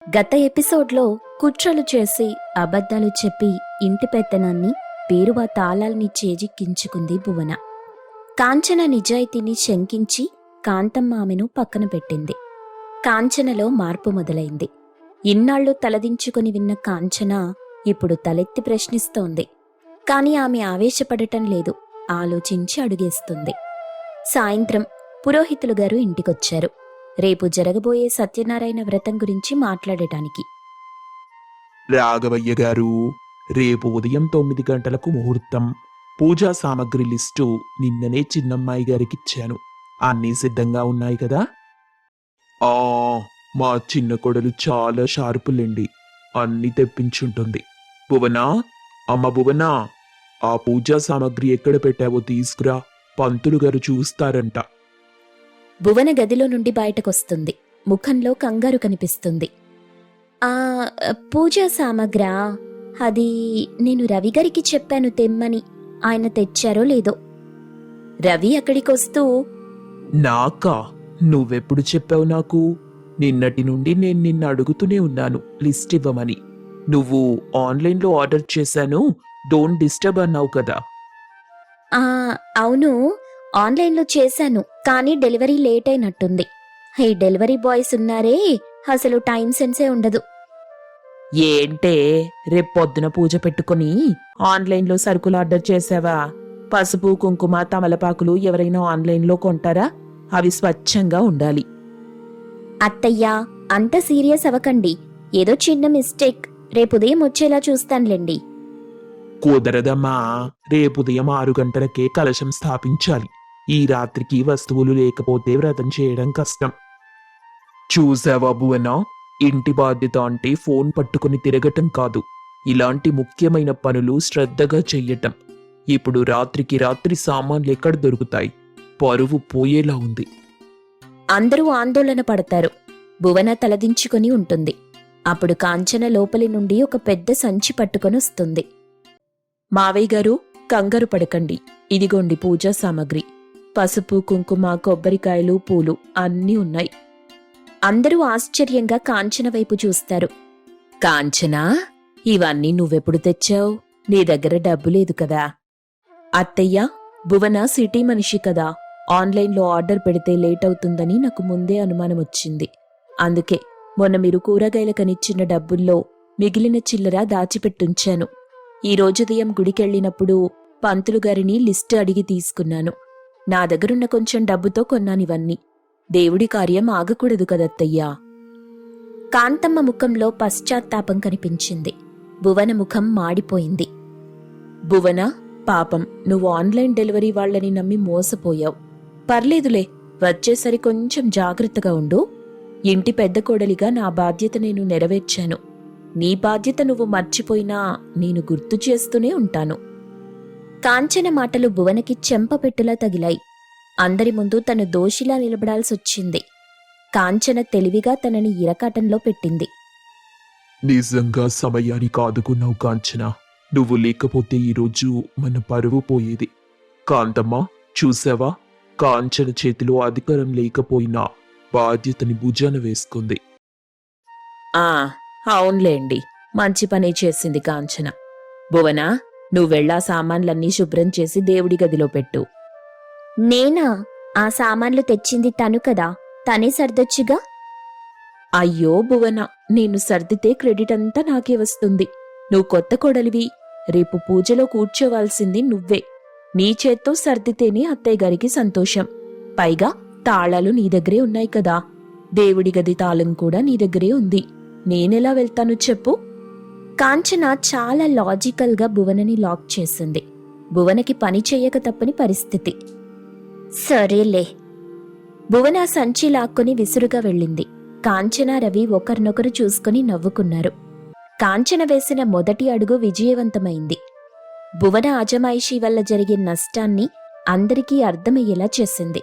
గత ఎపిసోడ్లో కుట్రలు చేసి అబద్ధాలు చెప్పి ఇంటి పెత్తనాన్ని బీరువా తాళాల్ని చేజిక్కించుకుంది భువన. కాంచన నిజాయితీని శంకించి కాంతమ్మ ఆమెను పక్కన పెట్టింది. కాంచనలో మార్పు మొదలైంది. ఇన్నాళ్లు తలదించుకుని విన్న కాంచన ఇప్పుడు తలెత్తి ప్రశ్నిస్తోంది. కాని ఆమె ఆవేశపడటం లేదు, ఆలోచించి అడుగేస్తుంది. సాయంత్రం పురోహితులు గారు ఇంటికొచ్చారు. రేపు జరగబోయే సత్యనారాయణ వ్రతం గురించి మాట్లాడటానికి. రాఘవయ్య గారు, రేపు ఉదయం 9 గంటలకు ముహూర్తం. పూజా సామగ్రి లిస్టు నిన్ననే చిన్నమ్మాయి గారికిచ్చాను. అన్నీ సిద్ధంగా ఉన్నాయి కదా? మా చిన్న కొడలు చాలా షార్పులేండి, అన్నీ తెప్పించుంటుంది. భువనా, అమ్మ భువనా, ఆ పూజా సామగ్రి ఎక్కడ పెట్టావో తీసుకురా, పంతులు గారు చూస్తారంట. భువన గదిలో నుండి బయటకొస్తుంది. ముఖంలో కంగారు కనిపిస్తుంది. పూజా సామగ్రా, అది నేను రవిగారికి చెప్పాను తెమ్మని. ఆయన తెచ్చారో లేదో. రవి అక్కడికొస్తూ, నాకా? నువ్వెప్పుడు చెప్పావు నాకు? నిన్నటి నుండి నేను నిన్ను అడుగుతూనే ఉన్నాను లిస్ట్ ఇవ్వమని. నువ్వు ఆన్లైన్లో ఆర్డర్ చేశాను, డోంట్ డిస్టర్బ్ అన్నావు కదా. అవును, ఆన్లైన్లో చేశాను, కానీ డెలివరీ లేట్ అయినట్టుంది. ఈ డెలివరీ బాయ్స్ ఉన్నారే, అసలు టైం సెన్సే ఉండదు. ఏంటే, రేపు పొద్దున పూజ పెట్టుకుని ఆన్లైన్లో సరుకులు ఆర్డర్ చేసావా? పసుపు, కుంకుమ, తమలపాకులు ఎవరైనా ఆన్లైన్లో కొంటారా? అవి స్వచ్ఛంగా ఉండాలి. అత్తయ్యా, అంత సీరియస్ అవ్వకండి. ఏదో చిన్న మిస్టేక్, రేపు ఉదయం వచ్చేలా చూస్తానులేండి. కుదరదమ్మా, రేపు ఉదయం 6 గంటలకే కలశం స్థాపించాలి. ఈ రాత్రికి వస్తువులు లేకపోతే వ్రతం చేయడం కష్టం. చూసావా భువన, ఇంటి బాధ్యత అంటే ఫోన్ పట్టుకుని తిరగటం కాదు, ఇలాంటి ముఖ్యమైన పనులు శ్రద్ధగా చెయ్యటం. ఇప్పుడు రాత్రికి రాత్రి సామాన్లు ఎక్కడ దొరుకుతాయి? పరువు పోయేలా ఉంది. అందరూ ఆందోళన పడతారు. భువన తలదించుకొని ఉంటుంది. అప్పుడు కాంచన లోపలి నుండి ఒక పెద్ద సంచి పట్టుకొని వస్తుంది. మావయ్య గారు, కంగారు పడకండి. ఇదిగోండి పూజా సామగ్రి. పసుపు, కుంకుమ, కొబ్బరికాయలు, పూలు అన్నీ ఉన్నాయి. అందరూ ఆశ్చర్యంగా కాంచన వైపు చూస్తారు. కాంచనా, ఇవన్నీ నువ్వెప్పుడు తెచ్చావు? నీ దగ్గర డబ్బు లేదు కదా? అత్తయ్య, భువన సిటీ మనిషి కదా, ఆన్లైన్లో ఆర్డర్ పెడితే లేట్ అవుతుందని నాకు ముందే అనుమానం వచ్చింది. అందుకే మొన్న మీరు కూరగాయలకనిచ్చిన డబ్బుల్లో మిగిలిన చిల్లర దాచిపెట్టుంచాను. ఈ రోజు ఉదయం గుడికెళ్ళినప్పుడు పంతులు గారిని లిస్టు అడిగి తీసుకున్నాను. నా దగ్గరున్న కొంచెం డబ్బుతో కొన్నానివన్నీ. దేవుడి కార్యం ఆగకూడదు కదత్తయ్యా. కాంతమ్మ ముఖంలో పశ్చాత్తాపం కనిపించింది. భువన ముఖం మాడిపోయింది. భువన, పాపం, నువ్వు ఆన్లైన్ డెలివరీ వాళ్ళని నమ్మి మోసపోయావు. పర్లేదులే, వచ్చేసరి కొంచెం జాగ్రత్తగా ఉండు. ఇంటి పెద్ద కోడలిగా నా బాధ్యత నేను నెరవేర్చాను. నీ బాధ్యత నువ్వు మర్చిపోయినా నేను గుర్తు చేస్తూనే ఉంటాను. కాంచన మాటలు భువనకి చెంపపెట్టులా తగిలాయి. అందరి ముందు తను దోషిలా నిలబడాల్సొచ్చింది. కాంచన తెలివిగా తనని ఇరకాటంలో పెట్టింది. నిజంగా సమయానికి ఆదుకున్నావు కాంచన. నువ్వు లేకపోతే ఈరోజు మన పరువు పోయేది. కాంతమ్మ, చూసావా? కాంచన చేతిలో అధికారం లేకపోయినా బాధ్యతని భుజాన వేసుకుంది. అవునులేండి, మంచి పనే చేసింది కాంచన. భువన, నువ్వెళ్ళా సామాన్లన్నీ శుభ్రం చేసి దేవుడి గదిలో పెట్టు. నేనా? ఆ సామాన్లు తెచ్చింది తను కదా, తనే సర్దొచ్చుగా. అయ్యో భువన, నేను సర్దితే క్రెడిట్ అంతా నాకే వస్తుంది. నువ్వు కొత్త కొడలివి, రేపు పూజలో కూర్చోవాల్సింది నువ్వే. నీ చేత్తో సర్దితేనే అత్తయ్య గారికి సంతోషం. పైగా తాళాలు నీ దగ్గరే ఉన్నాయి కదా, దేవుడి గది తాళం కూడా నీ దగ్గరే ఉంది. నేనెలా వెళ్తాను చెప్పు? కాంచన చాలా లాజికల్గా భువనని లాక్ చేసింది. భువనకి పని చెయ్యక తప్పని పరిస్థితి. సరేలే. భువన సంచి లాక్కొని విసురుగా వెళ్ళింది. కాంచన, రవి ఒకరినొకరు చూసుకుని నవ్వుకున్నారు. కాంచన వేసిన మొదటి అడుగు విజయవంతమైంది. భువన అజమాయిషీ వల్ల జరిగే నష్టాన్ని అందరికీ అర్థమయ్యేలా చేసింది.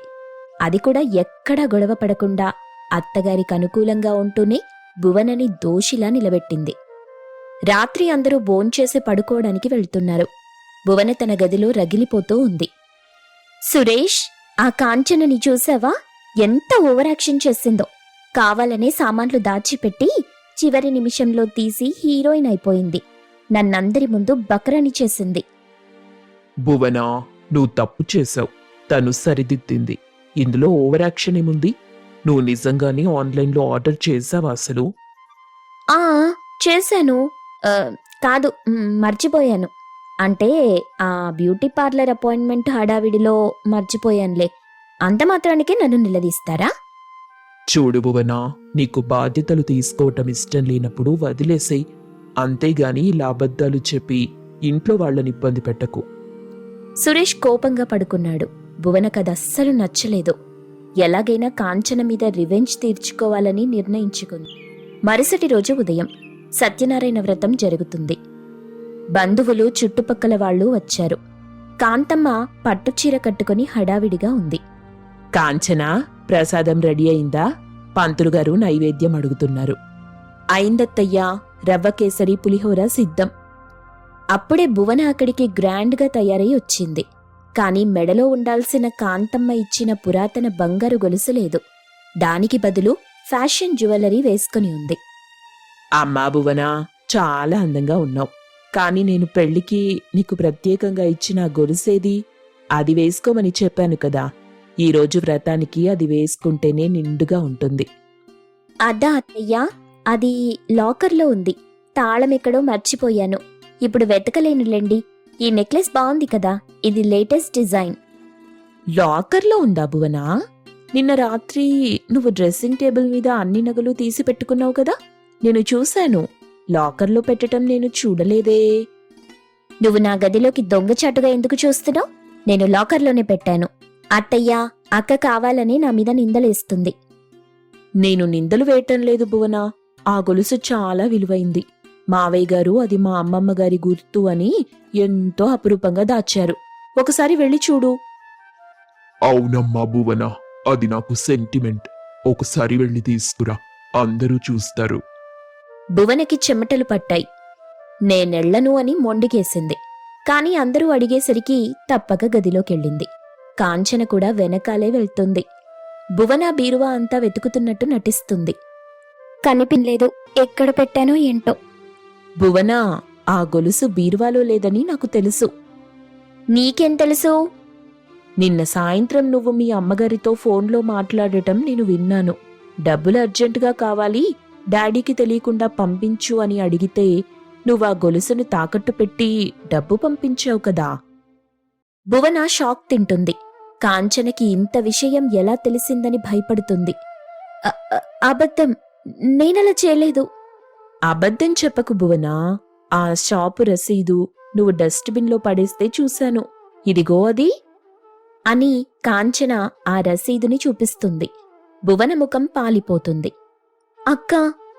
అది కూడా ఎక్కడా గొడవ పడకుండా అత్తగారికి అనుకూలంగా ఉంటూనే భువనని దోషిలా నిలబెట్టింది. రాత్రి అందరూ భోంచేసి పడుకోవడానికి వెళ్తున్నారు. భువన తన గదిలో రగిలిపోతూ ఉంది. సురేష్, ఆ కాంచనని చూసావా? ఎంత ఓవరాక్షన్ చేసిందో. కావాలనే సామాన్లు దాచిపెట్టి చివరి నిమిషంలో తీసి హీరోయిన్ అయిపోయింది. నన్నందరి ముందు బకరని చేసింది. భువన, నువ్వు తప్పు చేశావు. తను సరిదిద్దింది. ఇందులో ఓవర్ యాక్షన్ ఏముంది? నువ్వు నిజంగానే ఆన్లైన్లో ఆర్డర్ చేసావా అసలు? ఆ చేశాను. కాదు, మర్చిపోయాను. అంటే ఆ బ్యూటీ పార్లర్ అపాయింట్మెంట్ హడావిడిలో మర్చిపోయానులే. అంత మాత్రానికే నన్ను నిలదీస్తారా? చూడు భువన, నీకు బాధ్యతలు తీసుకోవటం ఇష్టం లేనప్పుడు వదిలేసేయ్. అంతేగాని ఇలా అబద్ధాలు చెప్పి ఇంట్లో వాళ్ళని ఇబ్బంది పెట్టకు. సురేష్ కోపంగా పడుకున్నాడు. భువనకది అస్సలు నచ్చలేదు. ఎలాగైనా కాంచన మీద రివెంజ్ తీర్చుకోవాలని నిర్ణయించుకుంది. మరుసటి రోజు ఉదయం సత్యనారాయణ వ్రతం జరుగుతుంది. బంధువులు, చుట్టుపక్కల వాళ్ళు వచ్చారు. కాంతమ్మ పట్టుచీర కట్టుకుని హడావిడిగా ఉంది. కాంచనా, ప్రసాదం రెడీ అయిందా? పంతులు గారు నైవేద్యం అడుగుతున్నారు. అయిందత్తయ్యా, రవ్వ కేసరి పులిహోర సిద్ధం. అప్పుడే భువన అక్కడికి గ్రాండ్గా తయారై వచ్చింది. కాని మెడలో ఉండాల్సిన కాంతమ్మ ఇచ్చిన పురాతన బంగారు గొలుసు లేదు. దానికి బదులు ఫ్యాషన్ జ్యువెలరీ వేసుకుని ఉంది. అమ్మా భువన, చాలా అందంగా ఉన్నావు. కానీ నేను పెళ్లికి నీకు ప్రత్యేకంగా ఇచ్చిన ఆ గొలుసేది? అది వేసుకోమని చెప్పాను కదా. ఈరోజు వ్రతానికి అది వేసుకుంటేనే నిండుగా ఉంటుంది. అదా అత్తయ్యా, అది లాకర్లో ఉంది. తాళం ఎక్కడో మర్చిపోయాను. ఇప్పుడు వెతకలేనులేండి. ఈ నెక్లెస్ బాగుంది కదా, ఇది లేటెస్ట్ డిజైన్. లాకర్లో ఉందా భువన? నిన్న రాత్రి నువ్వు డ్రెస్సింగ్ టేబుల్ మీద అన్ని నగలు తీసి పెట్టుకున్నావు కదా, నేను చూశాను. లాకర్లో పెట్టటం నేను చూడలేదే. నువ్వు నా గదిలోకి దొంగచాటుగా ఎందుకు చూస్తున్నావు? నేను లాకర్లోనే పెట్టాను. అత్తయ్యా, అక్క కావాలని నా మీద నిందలేస్తుంది. నేను నిందలు వేయటం లేదు భువన. ఆ గొలుసు చాలా విలువైంది. మావయ్య గారు అది మా అమ్మమ్మ గారి గుర్తు అని ఎంతో అపురూపంగా దాచారు. ఒకసారి వెళ్ళి చూడు. అవునమ్మా భువన, అది నాకు సెంటిమెంట్. ఒకసారి వెళ్ళి తీసుకురా, అందరూ చూస్తారు. భువనకి చెమటలు పట్టాయి. నేనెళ్లను అని మొండికేసింది. కాని అందరూ అడిగేసరికి తప్పక గదిలోకెళ్ళింది. కాంచన కూడా వెనకాలే వెళ్తుంది. భువన బీరువా అంతా వెతుకుతున్నట్టు నటిస్తుంది. కనిపించలేదు. ఎక్కడ పెట్టానో ఏంటో. భువన, ఆ గొలుసు బీరువాలో లేదని నాకు తెలుసు. నీకేం తెలుసు? నిన్న సాయంత్రం నువ్వు మీ అమ్మగారితో ఫోన్లో మాట్లాడటం నేను విన్నాను. డబ్బులు అర్జెంటుగా కావాలి, డాడీకి తెలియకుండా పంపించు అని అడిగితే నువ్వు ఆ గొలుసును తాకట్టు పెట్టి డబ్బు పంపించావు కదా. భువన షాక్ తింటుంది. కాంచనకి ఇంత విషయం ఎలా తెలిసిందని భయపడుతుంది. అబద్ధం, నేనలా చేయలేదు. అబద్ధం చెప్పకు భువన. ఆ షాపు రసీదు నువ్వు డస్ట్బిన్లో పడేస్తే చూశాను. ఇదిగో అది అని కాంచన ఆ రసీదుని చూపిస్తుంది. భువన ముఖం పాలిపోతుంది. అక్క,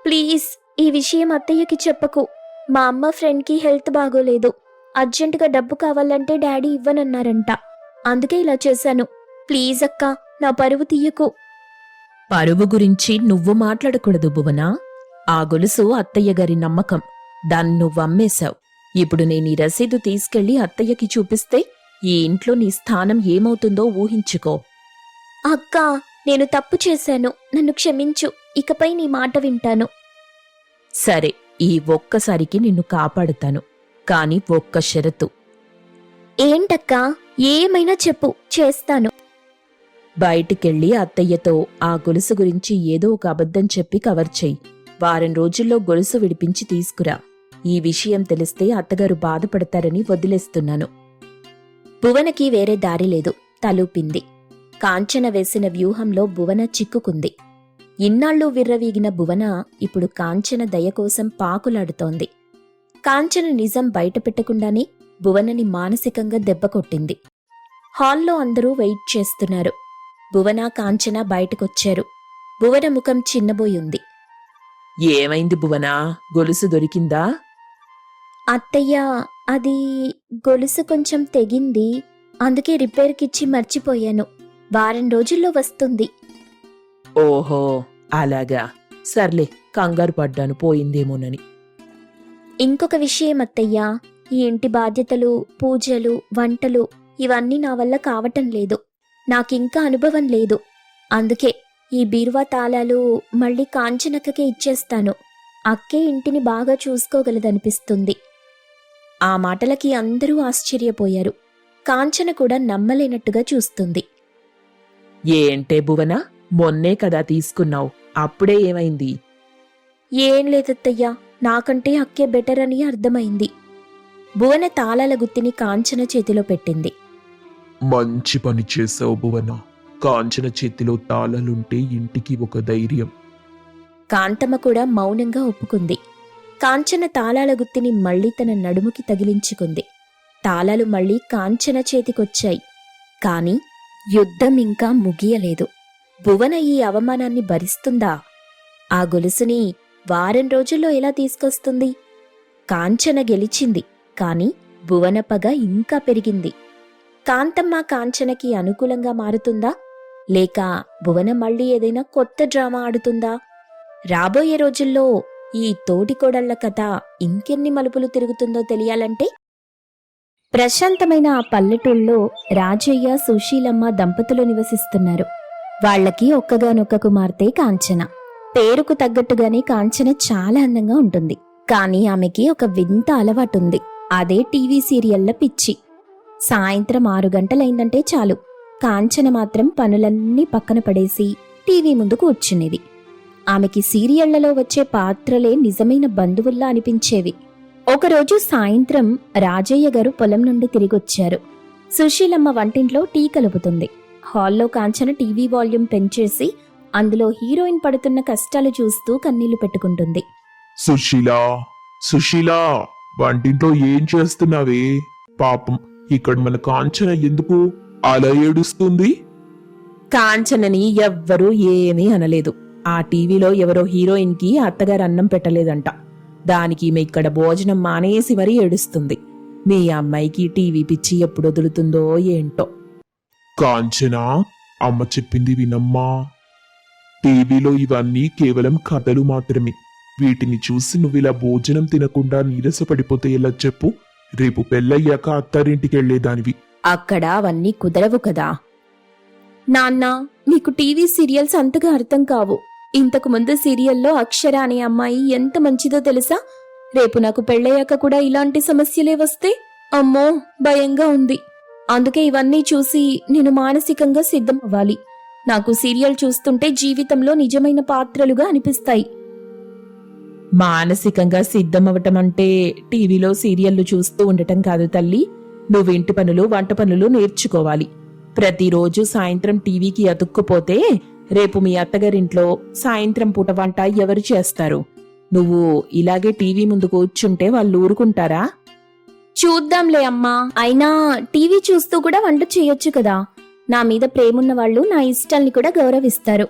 ప్లీజ్ ఈ విషయం అత్తయ్యకి చెప్పకు. మా అమ్మ ఫ్రెండ్కి హెల్త్ బాగోలేదు. అర్జెంటుగా డబ్బు కావాలంటే డాడీ ఇవ్వనన్నారంట. అందుకే ఇలా చేశాను. ప్లీజ్ అక్క, నా పరువు తీయకు. పరువు గురించి నువ్వు మాట్లాడకూడదు భువన. ఆ గొలుసు అత్తయ్య గారి నమ్మకం. దాన్ని నువ్వు అమ్మేశావు. ఇప్పుడు నేను ఈ రసీదు తీసుకెళ్లి అత్తయ్యకి చూపిస్తే ఈ ఇంట్లో నీ స్థానం ఏమవుతుందో ఊహించుకో. అక్క, నేను తప్పు చేశాను. నన్ను క్షమించు. ఇకపై నీ మాట వింటాను. సరే, ఈ ఒక్కసారికి నిన్ను కాపాడుతాను. కాని ఒక్క షరతు. ఏంటక్కా? ఏమైనా చెప్పు, చేస్తాను. బయటికెళ్ళి అత్తయ్యతో ఆ గొలుసు గురించి ఏదో ఒక అబద్ధం చెప్పి కవర్ చెయ్యి. వారం రోజుల్లో గొలుసు విడిపించి తీసుకురా. ఈ విషయం తెలిస్తే అత్తగారు బాధపడతారని వదిలేస్తున్నాను. భువనకి వేరే దారి లేదు. తలూపింది. కాంచన వేసిన వ్యూహంలో భువన చిక్కుకుంది. ఇన్నాళ్ళు విర్రవీగిన భువన ఇప్పుడు కాంచన దయ కోసం పాకులాడుతోంది. కాంచన నిజం బయటపెట్టకుండానే భువనని మానసికంగా దెబ్బకొట్టింది. హాల్లో అందరూ వెయిట్ చేస్తున్నారు. భువన, కాంచన బయటకొచ్చారు. భువన ముఖం చిన్నబోయుంది. ఏమైంది భువన? గొలుసు దొరికిందా? అత్తయ్య, అది గొలుసు కొంచెం తెగింది. అందుకే రిపేర్కిచ్చి మర్చిపోయాను. వారం రోజుల్లో వస్తుంది. ఓహో, అలాగా. సర్లే, కంగారు పడ్డాను పోయిందేమోనని. ఇంకొక విషయం అత్తయ్యా, ఈ ఇంటి బాధ్యతలు, పూజలు, వంటలు ఇవన్నీ నా వల్ల కావటం లేదు. నాకింకా అనుభవం లేదు. అందుకే ఈ బీరువా తాళాలు మళ్ళీ కాంచనక్కకే ఇచ్చేస్తాను. అక్కే ఇంటిని బాగా చూసుకోగలదనిపిస్తుంది. ఆ మాటలకి అందరూ ఆశ్చర్యపోయారు. కాంచన కూడా నమ్మలేనట్టుగా చూస్తుంది. ఏంటే భువన, మొన్నే కదా తీసుకున్నావు, అప్పుడే ఏమైంది? ఏం లేదత్తయ్యా, నాకంటే అక్కే బెటర్ అని అర్థమైంది. భువన తాళాల గుత్తిని కాంచన చేతిలో పెట్టింది. మంచి పని చేసావు భువన. కాంచన చేతిలో తాళాలుంటే ఇంటికి ఒక ధైర్యం. కాంతమ్మ కూడా మౌనంగా ఒప్పుకుంది. కాంచన తాళాల గుత్తిని మళ్లీ తన నడుముకి తగిలించుకుంది. తాళాలు మళ్లీ కాంచన చేతికొచ్చాయి. కాని యుద్ధం ఇంకా ముగియలేదు. భువన ఈ అవమానాన్ని భరిస్తుందా? ఆ గొలుసుని వారం రోజుల్లో ఎలా తీసుకొస్తుంది? కాంచన గెలిచింది, కాని భువన పగ ఇంకా పెరిగింది. కాంతమ్మ కాంచనకి అనుకూలంగా మారుతుందా? లేక భువన మళ్లీ ఏదైనా కొత్త డ్రామా ఆడుతుందా? రాబోయే రోజుల్లో ఈ తోటికోడళ్ల కథ ఇంకెన్ని మలుపులు తిరుగుతుందో తెలియాలంటే ప్రశాంతమైన ఆ పల్లెటూళ్ళలో రాజయ్య, సుశీలమ్మ దంపతులు నివసిస్తున్నారు. వాళ్లకి ఒక్కగానొక్క కుమార్తె కాంచన. పేరుకు తగ్గట్టుగానే కాంచన చాలా అందంగా ఉంటుంది. కాని ఆమెకి ఒక వింత అలవాటుంది. అదే టీవీ సీరియళ్ల పిచ్చి. సాయంత్రం 6 గంటలైందంటే చాలు, కాంచన మాత్రం పనులన్నీ పక్కన పడేసి టీవీ ముందు కూర్చునేది. ఆమెకి సీరియళ్లలో వచ్చే పాత్రలే నిజమైన బంధువుల్లా అనిపించేవి. ఒకరోజు సాయంత్రం రాజయ్య గారు పొలం నుండి తిరిగొచ్చారు. సుశీలమ్మ వంటింట్లో టీ కలుపుతుంది. హాల్లో కాంచన టీవీ వాల్యూమ్ పెంచేసి అందులో హీరోయిన్ పడుతున్న కష్టాలు చూస్తూ కన్నీళ్లు పెట్టుకుంటుంది. సుశీలా, సుశీలా, వంటింట్లో ఏం చేస్తున్నావే? పాపం, ఇక్కడ మన కాంచన ఎందుకు అలా ఏడుస్తుంది? కాంచనని ఎవ్వరూ ఏమీ అనలేదు. ఆ టీవీలో ఎవరో హీరోయిన్ కి అత్తగారు అన్నం పెట్టలేదంట. దానికి ఈమె ఇక్కడ భోజనం మానేసి మరీ ఏడుస్తుంది. మీ అమ్మాయికి టీవీ పిచ్చి ఎప్పుడు వదులుతుందో ఏంటో. కాంచన, అమ్మ చెప్పింది వినమ్మా. టీవీలో ఇవన్నీ కేవలం కథలు మాత్రమే. వీటిని చూసి నువ్విలా భోజనం తినకుండా నీరసపడిపోతే ఎలా చెప్పు? రేపు పెళ్ళయ్యాక అత్తారింటికెళ్లేదానివి. అక్కడ అవన్నీ కుదరవు కదా. నాన్నా, నీకు టీవీ సీరియల్స్ అంతగా అర్థం కావు. ఇంతకు ముందు సీరియల్లో అక్షర అనే అమ్మాయి ఎంత మంచిదో తెలుసా? రేపు నాకు పెళ్ళయ్యాక కూడా ఇలాంటి సమస్యలే వస్తే అమ్మో, భయంగా ఉంది. అందుకే ఇవన్నీ చూసి నేను మానసికంగా సిద్ధం అవ్వాలి. నాకు సీరియల్ చూస్తుంటే జీవితంలో నిజమైన పాత్రలుగా అనిపిస్తాయి. మానసికంగా సిద్ధమవటం అంటే టీవీలో సీరియళ్లు చూస్తూ ఉండటం కాదు తల్లి. నువ్వు ఇంటి పనులు, వంట పనులు నేర్చుకోవాలి. ప్రతిరోజు సాయంత్రం టీవీకి అతుక్కుపోతే రేపు మీ అత్తగారింట్లో సాయంత్రం పూట వంట ఎవరు చేస్తారు? నువ్వు ఇలాగే టీవీ ముందు కూర్చుంటే వాళ్ళు ఊరుకుంటారా? చూద్దాంలే అమ్మా. అయినా టీవీ చూస్తూ కూడా వంట చేయొచ్చు కదా. నా మీద ప్రేమున్న వాళ్ళు నా ఇష్టాల్ని కూడా గౌరవిస్తారు.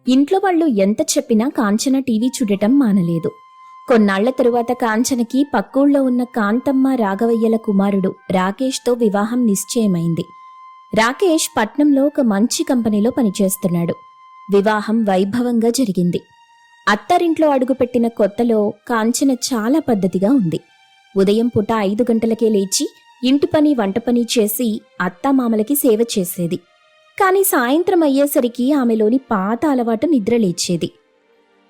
ఇంట్లో వాళ్ళు ఎంత చెప్పినా కాంచన టీవీ చూడటం మానలేదు. కొన్నాళ్ల తరువాత కాంచనకి పక్కూళ్ళో ఉన్న కాంతమ్మ రాఘవయ్యల కుమారుడు రాకేష్తో వివాహం నిశ్చయమైంది. రాకేష్ పట్నంలో ఒక మంచి కంపెనీలో పనిచేస్తున్నాడు. వివాహం వైభవంగా జరిగింది. అత్తారింట్లో అడుగుపెట్టిన కొత్తలో కాంచన చాలా పద్ధతిగా ఉంది. ఉదయం పూట 5 గంటలకే లేచి ఇంటి పని, వంట పని చేసి అత్తామామలకి సేవ చేసేది. కాని సాయంత్రం అయ్యేసరికి ఆమెలోని పాత అలవాటు నిద్రలేచేది.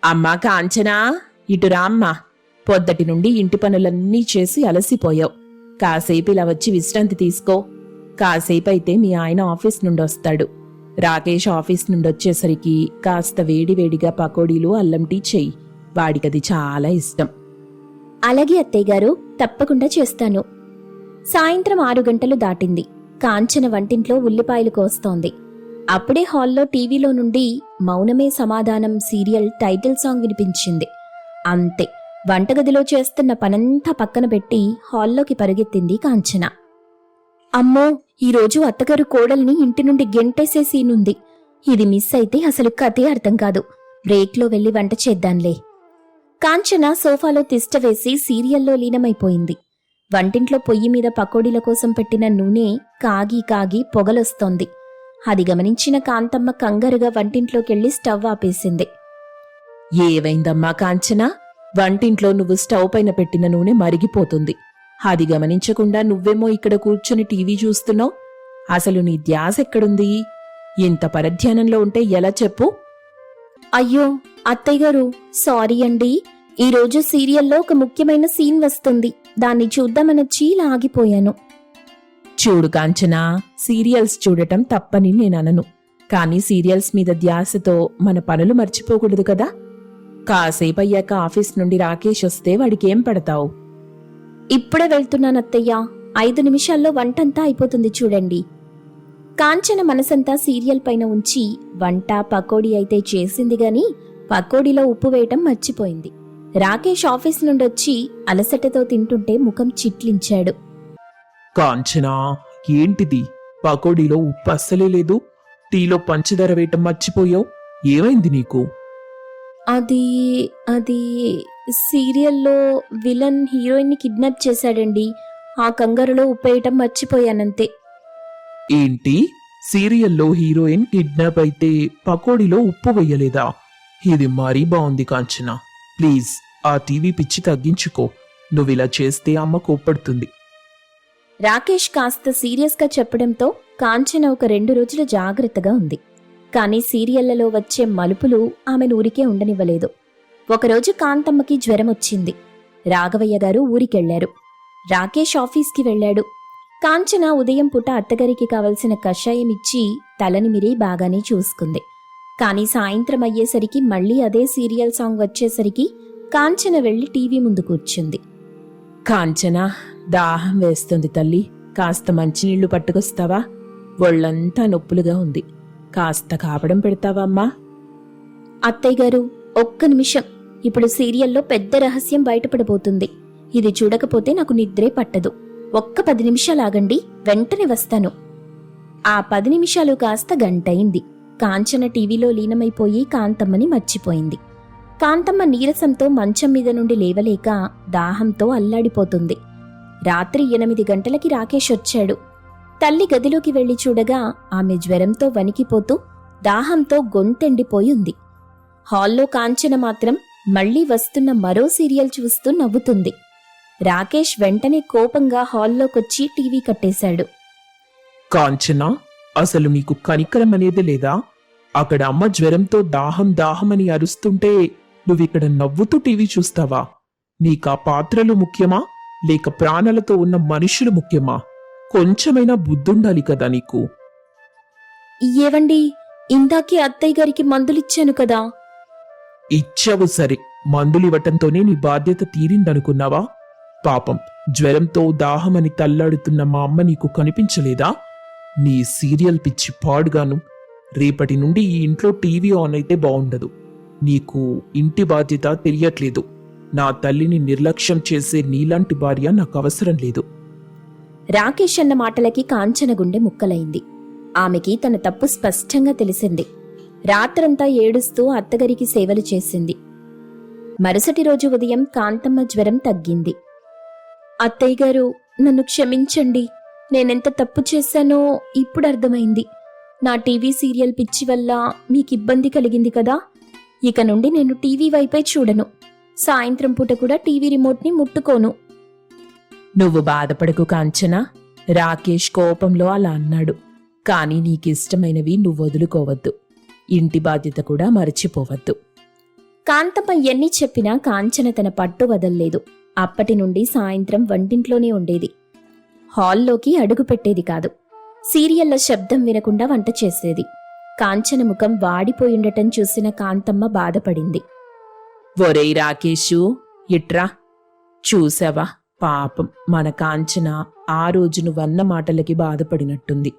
అమ్మా కాంచనా, ఇటు రామ్మా. పొద్దటి నుండి ఇంటి పనులన్నీ చేసి అలసిపోయావు. కాసేపు ఇలా వచ్చి విశ్రాంతి తీసుకో. కాసేపు అయితే మీ ఆయన ఆఫీస్ నుండి వస్తాడు. రాకేష్ ఆఫీస్ నుండి వచ్చేసరికి కాస్త వేడివేడిగా పకోడీలు, అల్లం టీ చెయ్యి. వాడికది చాలా ఇష్టం. అలాగే అత్తయ్య గారు, తప్పకుండా చేస్తాను. సాయంత్రం 6 గంటలు దాటింది. కాంచన వంటింట్లో ఉల్లిపాయలు కోస్తోంది. అప్పుడే హాల్లో టీవీలో నుండి మౌనమే సమాధానం సీరియల్ టైటిల్ సాంగ్ వినిపించింది. అంతే, వంటగదిలో చేస్తున్న పనంతా పక్కన పెట్టి హాల్లోకి పరుగెత్తింది కాంచన. అమ్మో, ఈరోజు అత్తగారు కోడల్ని ఇంటి నుండి గెంటేసే సీనుంది. ఇది మిస్ అయితే అసలు కథే అర్థం కాదు. బ్రేక్లో వెళ్లి వంట చేద్దాంలే. కాంచన సోఫాలో తిష్టవేసి సీరియల్లో లీనమైపోయింది. వంటింట్లో పొయ్యి మీద పకోడీల కోసం పెట్టిన నూనె కాగి కాగి పొగలొస్తోంది. అది గమనించిన కాంతమ్మ కంగారుగా వంటింట్లోకెళ్లి స్టవ్ ఆపేసింది. ఏవైందమ్మా కాంచనా? వంటింట్లో నువ్వు స్టవ్ పైన పెట్టిన నూనె మరిగిపోతుంది. అది గమనించకుండా నువ్వేమో ఇక్కడ కూర్చుని టీవీ చూస్తున్నావు. అసలు నీ ధ్యాస ఎక్కడుంది? ఇంత పరధ్యానంలో ఉంటే ఎలా చెప్పు? అయ్యో అత్తయ్య గారు, సారీ అండి. ఈరోజు సీరియల్లో ఒక ముఖ్యమైన సీన్ వస్తుంది, దాన్ని చూద్దామనొచ్చి ఇలా ఆగిపోయాను. చూడు కాంచనా, సీరియల్స్ చూడటం తప్పని నేననను. కానీ సీరియల్స్ మీద ధ్యాసతో మన పనులు మర్చిపోకూడదు కదా. కాసేపు అయ్యాక ఆఫీస్ నుండి రాకేష్ వస్తే వాడికేం పెడతావు? ఇప్పుడే వెళ్తున్నాను అత్తయ్య, 5 నిమిషాల్లో వంటంతా అయిపోతుంది చూడండి. కాంచన మనసంతా సీరియల్ పైన ఉంచి వంట పకోడీ అయితే చేసింది గాని పకోడీలో ఉప్పు వేయటం మర్చిపోయింది. రాకేష్ ఆఫీస్ నుండొచ్చి అలసటతో తింటుంటే ముఖం చిట్లించాడు. కాంచనా, ఏంటిది? పకోడీలో ఉప్పు అస్సలే లేదు, టీలో పంచదార వేయటం మర్చిపోయావు. ఏమైంది నీకు? అది అది సీరియల్లో విలన్ హీరోయిన్ని కిడ్నాప్ చేశాడండి. ఆ కంగారులో ఉప్పేయటం మర్చిపోయానంతే. ఏంటి? సీరియల్లో హీరోయిన్ కిడ్నాప్ అయితే పకోడీలో ఉప్పు వేయలేదా? ఇది మరీ బాగుంది కాంచనా. ప్లీజ్ ఆ టీవీ పిచ్చి తగ్గించుకో. నువ్విలా చేస్తే అమ్మ కోప్పడుతుంది. రాకేష్ కాస్త సీరియస్గా చెప్పడంతో కాంచన ఒక 2 రోజులు జాగ్రత్తగా ఉంది. కానీ సీరియళ్లలో వచ్చే మలుపులు ఆమెను ఊరికే ఉండనివ్వలేదు. ఒకరోజు కాంతమ్మకి జ్వరం వచ్చింది. రాఘవయ్య గారు ఊరికెళ్లారు. రాకేష్ ఆఫీస్కి వెళ్లాడు. కాంచన ఉదయం పూట అత్తగారికి కావలసిన కషాయం ఇచ్చి తలనిమిరి బాగానే చూసుకుంది. కానీ సాయంత్రం అయ్యేసరికి మళ్లీ అదే సీరియల్ సాంగ్ వచ్చేసరికి కాంచన వెళ్లి టీవీ ముందు కూర్చుంది. కాంచనా, దాహం వేస్తుంది తల్లి. కాస్త మంచినీళ్లు పట్టుకొస్తావా? ఒళ్ళంతా నొప్పులుగా ఉంది. కాస్త కాపడం పెడతావా అమ్మా? అత్తయ్య గారు, ఒక్క నిమిషం. ఇప్పుడు సీరియల్లో పెద్ద రహస్యం బయటపడబోతుంది. ఇది చూడకపోతే నాకు నిద్రే పట్టదు. ఒక్క 10 నిమిషాలు ఆగండి, వెంటనే వస్తాను. ఆ 10 నిమిషాలు కాస్త గంటయింది. కాంచన టీవీలో లీనమైపోయి కాంతమ్మని మర్చిపోయింది. కాంతమ్మ నీరసంతో మంచం మీద నుండి లేవలేక దాహంతో అల్లాడిపోతుంది. రాత్రి 8 గంటలకి రాకేష్ వచ్చాడు. తల్లి గదిలోకి వెళ్లి చూడగా ఆమె జ్వరంతో వణికిపోతూ దాహంతో గొంతెండిపోయి ఉంది. హాల్లో కాంచన మాత్రం మళ్లీ వస్తున్న మరో సీరియల్ చూస్తూ నవ్వుతుంది. రాకేష్ వెంటనే కోపంగా హాల్లోకొచ్చి టీవీ కట్టేశాడు. కాంచనా, అసలు నీకు కనికరం అనేది లేదా? అక్కడ అమ్మ జ్వరంతో దాహం దాహమని అరుస్తుంటే నువ్విక్కడ నవ్వుతూ టీవీ చూస్తావా? నీకా పాత్రలు ముఖ్యమా లేక ప్రాణాలతో ఉన్న మనుషులు ముఖ్యమా? కొంచెమైనా బుద్ధుండాలి కదా నీకు. ఏవండి, ఇందాకే అత్తయ్య గారికి మందులిచ్చాను కదా. ఇచ్చావు సరే, మందులివ్వటంతోనే నీ బాధ్యత తీరిందనుకున్నావా? పాపం, జ్వరంతో దాహమని తల్లాడుతున్న మా అమ్మ నీకు కనిపించలేదా? నీ సీరియల్ పిచ్చి పాడుగాను. రేపటి నుండి ఈ ఇంట్లో టీవీ ఆన్ అయితే బావుండదు. నీకు ఇంటి బాధ్యత తెలియట్లేదు. నా తల్లిని నిర్లక్ష్యం చేసే నీలాంటి భార్య నాకు అవసరం లేదు. రాకేష్ అన్న మాటలకి కాంచన గుండె ముక్కలైంది. ఆమెకి తన తప్పు స్పష్టంగా తెలిసింది. రాత్రంతా ఏడుస్తూ అత్తగారికి సేవలు చేసింది. మరుసటి రోజు ఉదయం కాంతమ్మ జ్వరం తగ్గింది. అత్తయ్య గారు, నన్ను క్షమించండి. నేనెంత తప్పు చేశానో ఇప్పుడు అర్థమైంది. నా టీవీ సీరియల్ పిచ్చి వల్ల మీకిబ్బంది కలిగింది కదా. ఇక నుండి నేను టీవీ వైపే చూడను. సాయంత్రం పూట కూడా టీవీ రిమోట్ని ముట్టుకోను. నువ్వు బాధపడకు కాంచనా. రాకేష్ కోపంలో అలా అన్నాడు. కానీ నీకిష్టమైనవి నువ్వు వదులుకోవద్దు. ఇంటి బాధ్యత కూడా మరచిపోవద్దు. కాంతమ్మ ఎన్ని చెప్పినా కాంచన తన పట్టు వదల్లేదు. అప్పటి నుండి సాయంత్రం వంటింట్లోనే ఉండేది. హాల్లోకి అడుగు పెట్టేది కాదు. సీరియళ్ల శబ్దం వినకుండా వంట చేసేది. కాంచన ముఖం వాడిపోయుండటం చూసిన కాంతమ్మ బాధపడింది. ఒరేయ్ రాకేషు, ఇట్రా. చూసావా, పాపం మన కాంచన ఆ రోజు నువ్వన్న మాటలకి బాధపడినట్టుంది.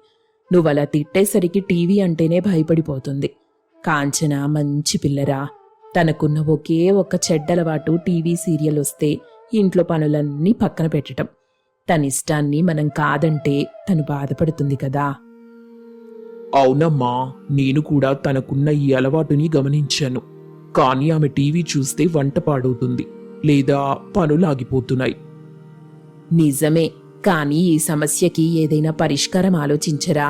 నువ్వలా తిట్టేసరికి టీవీ అంటేనే భయపడిపోతుంది. కాంచన మంచి పిల్లరా. తనకున్న ఒకే ఒక్క చెడ్డలవాటు టీవీ సీరియల్ వస్తే ఇంట్లో పనులన్నీ పక్కన పెట్టటం. తనిష్టాన్ని మనం కాదంటే తను బాధపడుతుంది కదా. అవునమ్మా, నేను కూడా తనకున్న ఈ అలవాటుని గమనించాను. కానీ ఆమె టీవీ చూస్తే వంట పాడవుతుంది లేదా పనులాగిపోతున్నాయి. నిజమే, కానీ ఈ సమస్యకి ఏదైనా పరిష్కారం ఆలోచించరా.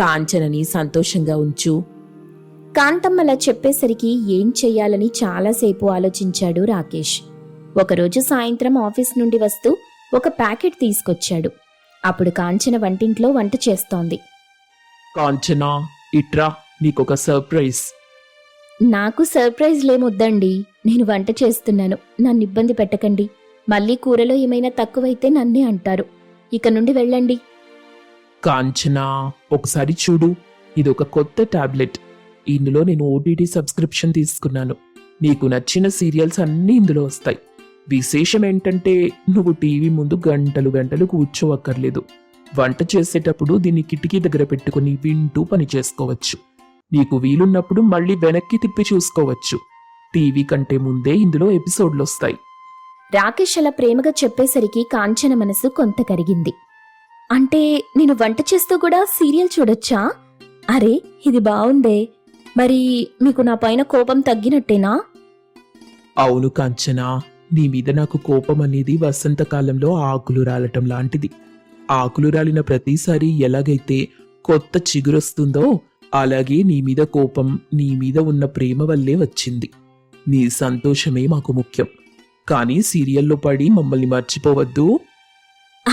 కాంచనని సంతోషంగా ఉంచు. కాంతమ్మలా చెప్పేసరికి ఏం చెయ్యాలని చాలాసేపు ఆలోచించాడు రాకేష్. ఒకరోజు సాయంత్రం ఆఫీస్ నుండి వస్తూ ఒక ప్యాకెట్ తీసుకొచ్చాడు. అప్పుడు కాంచన వంటింట్లో వంట చేస్తోంది. కాంచనా, ఇట్రా, నీకొక సర్ప్రైజ్. నాకు సర్ప్రైజ్ లేమొద్దండి. నేను వంట చేస్తున్నాను. నన్ను ఇబ్బంది పెట్టకండి. మళ్ళీ కూరలో ఏమైనా తక్కువైతే నన్నే అంటారు. ఇక నుండి వెళ్ళండి. కాంచనా, ఒకసారి చూడు. ఇదొక కొత్త టాబ్లెట్. ఇందులో నేను ఓటీటీ సబ్స్క్రిప్షన్ తీసుకున్నాను. నీకు నచ్చిన సీరియల్స్ అన్నీ ఇందులో వస్తాయి. విశేషం ఏంటంటే నువ్వు టీవీ ముందు గంటలు గంటలు కూర్చోవక్కర్లేదు. వంట చేసేటప్పుడు దీన్ని కిటికీ దగ్గర పెట్టుకుని వింటూ పని చేసుకోవచ్చు. నీకు వీలున్నప్పుడు మళ్ళీ వెనక్కి తిప్పి చూసుకోవచ్చు. టీవీ కంటే ముందే ఇందులో ఎపిసోడ్లు వస్తాయి. రాకేష్ అలా ప్రేమగా చెప్పేసరికి కాంచన మనసు కొంత కరిగింది. అంటే నేను వంట చేస్తూ కూడా సీరియల్ చూడొచ్చా? అరే, ఇది బావుందే. మరి మీకు నా పైన కోపం తగ్గినట్టేనా? అవును కాంచనా, నీ మీద నాకు కోపం అనేది వసంతకాలంలో ఆకులు రాలటం లాంటిది. ఆకులు రాలిన ప్రతిసారి ఎలాగైతే కొత్త చిగురొస్తుందో అలాగే నీ మీద కోపం నీ మీద ఉన్న ప్రేమ వల్లే వచ్చింది. నీ సంతోషమే మాకు ముఖ్యం. కానీ సీరియల్లో పడి మమ్మల్ని మర్చిపోవద్దు.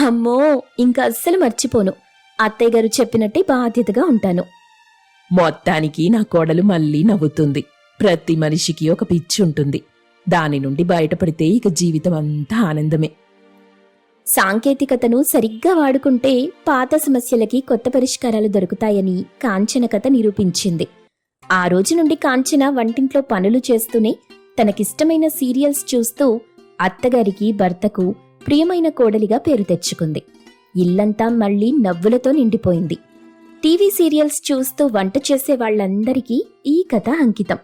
అమ్మో, ఇంకా అస్సలు మర్చిపోను. అత్తయ్య గారు చెప్పినట్టే బాధ్యతగా ఉంటాను. మొత్తానికి నా కోడలు మళ్ళీ నవ్వుతుంది. ప్రతి మనిషికి ఒక పిచ్చి ఉంటుంది. దాని నుండి బయటపడితే ఇక జీవితం అంతా ఆనందమే. సాంకేతికతను సరిగ్గా వాడుకుంటే పాత సమస్యలకి కొత్త పరిష్కారాలు దొరుకుతాయని కాంచన కథ నిరూపించింది. ఆ రోజు నుండి కాంచన వంటింట్లో పనులు చేస్తూనే తనకిష్టమైన సీరియల్స్ చూస్తూ అత్తగారికి, భర్తకు ప్రియమైన కోడలిగా పేరు తెచ్చుకుంది. ఇల్లంతా మళ్లీ నవ్వులతో నిండిపోయింది. టీవీ సీరియల్స్ చూస్తూ వంట చేసే వాళ్ళందరికీ ఈ కథ అంకితం.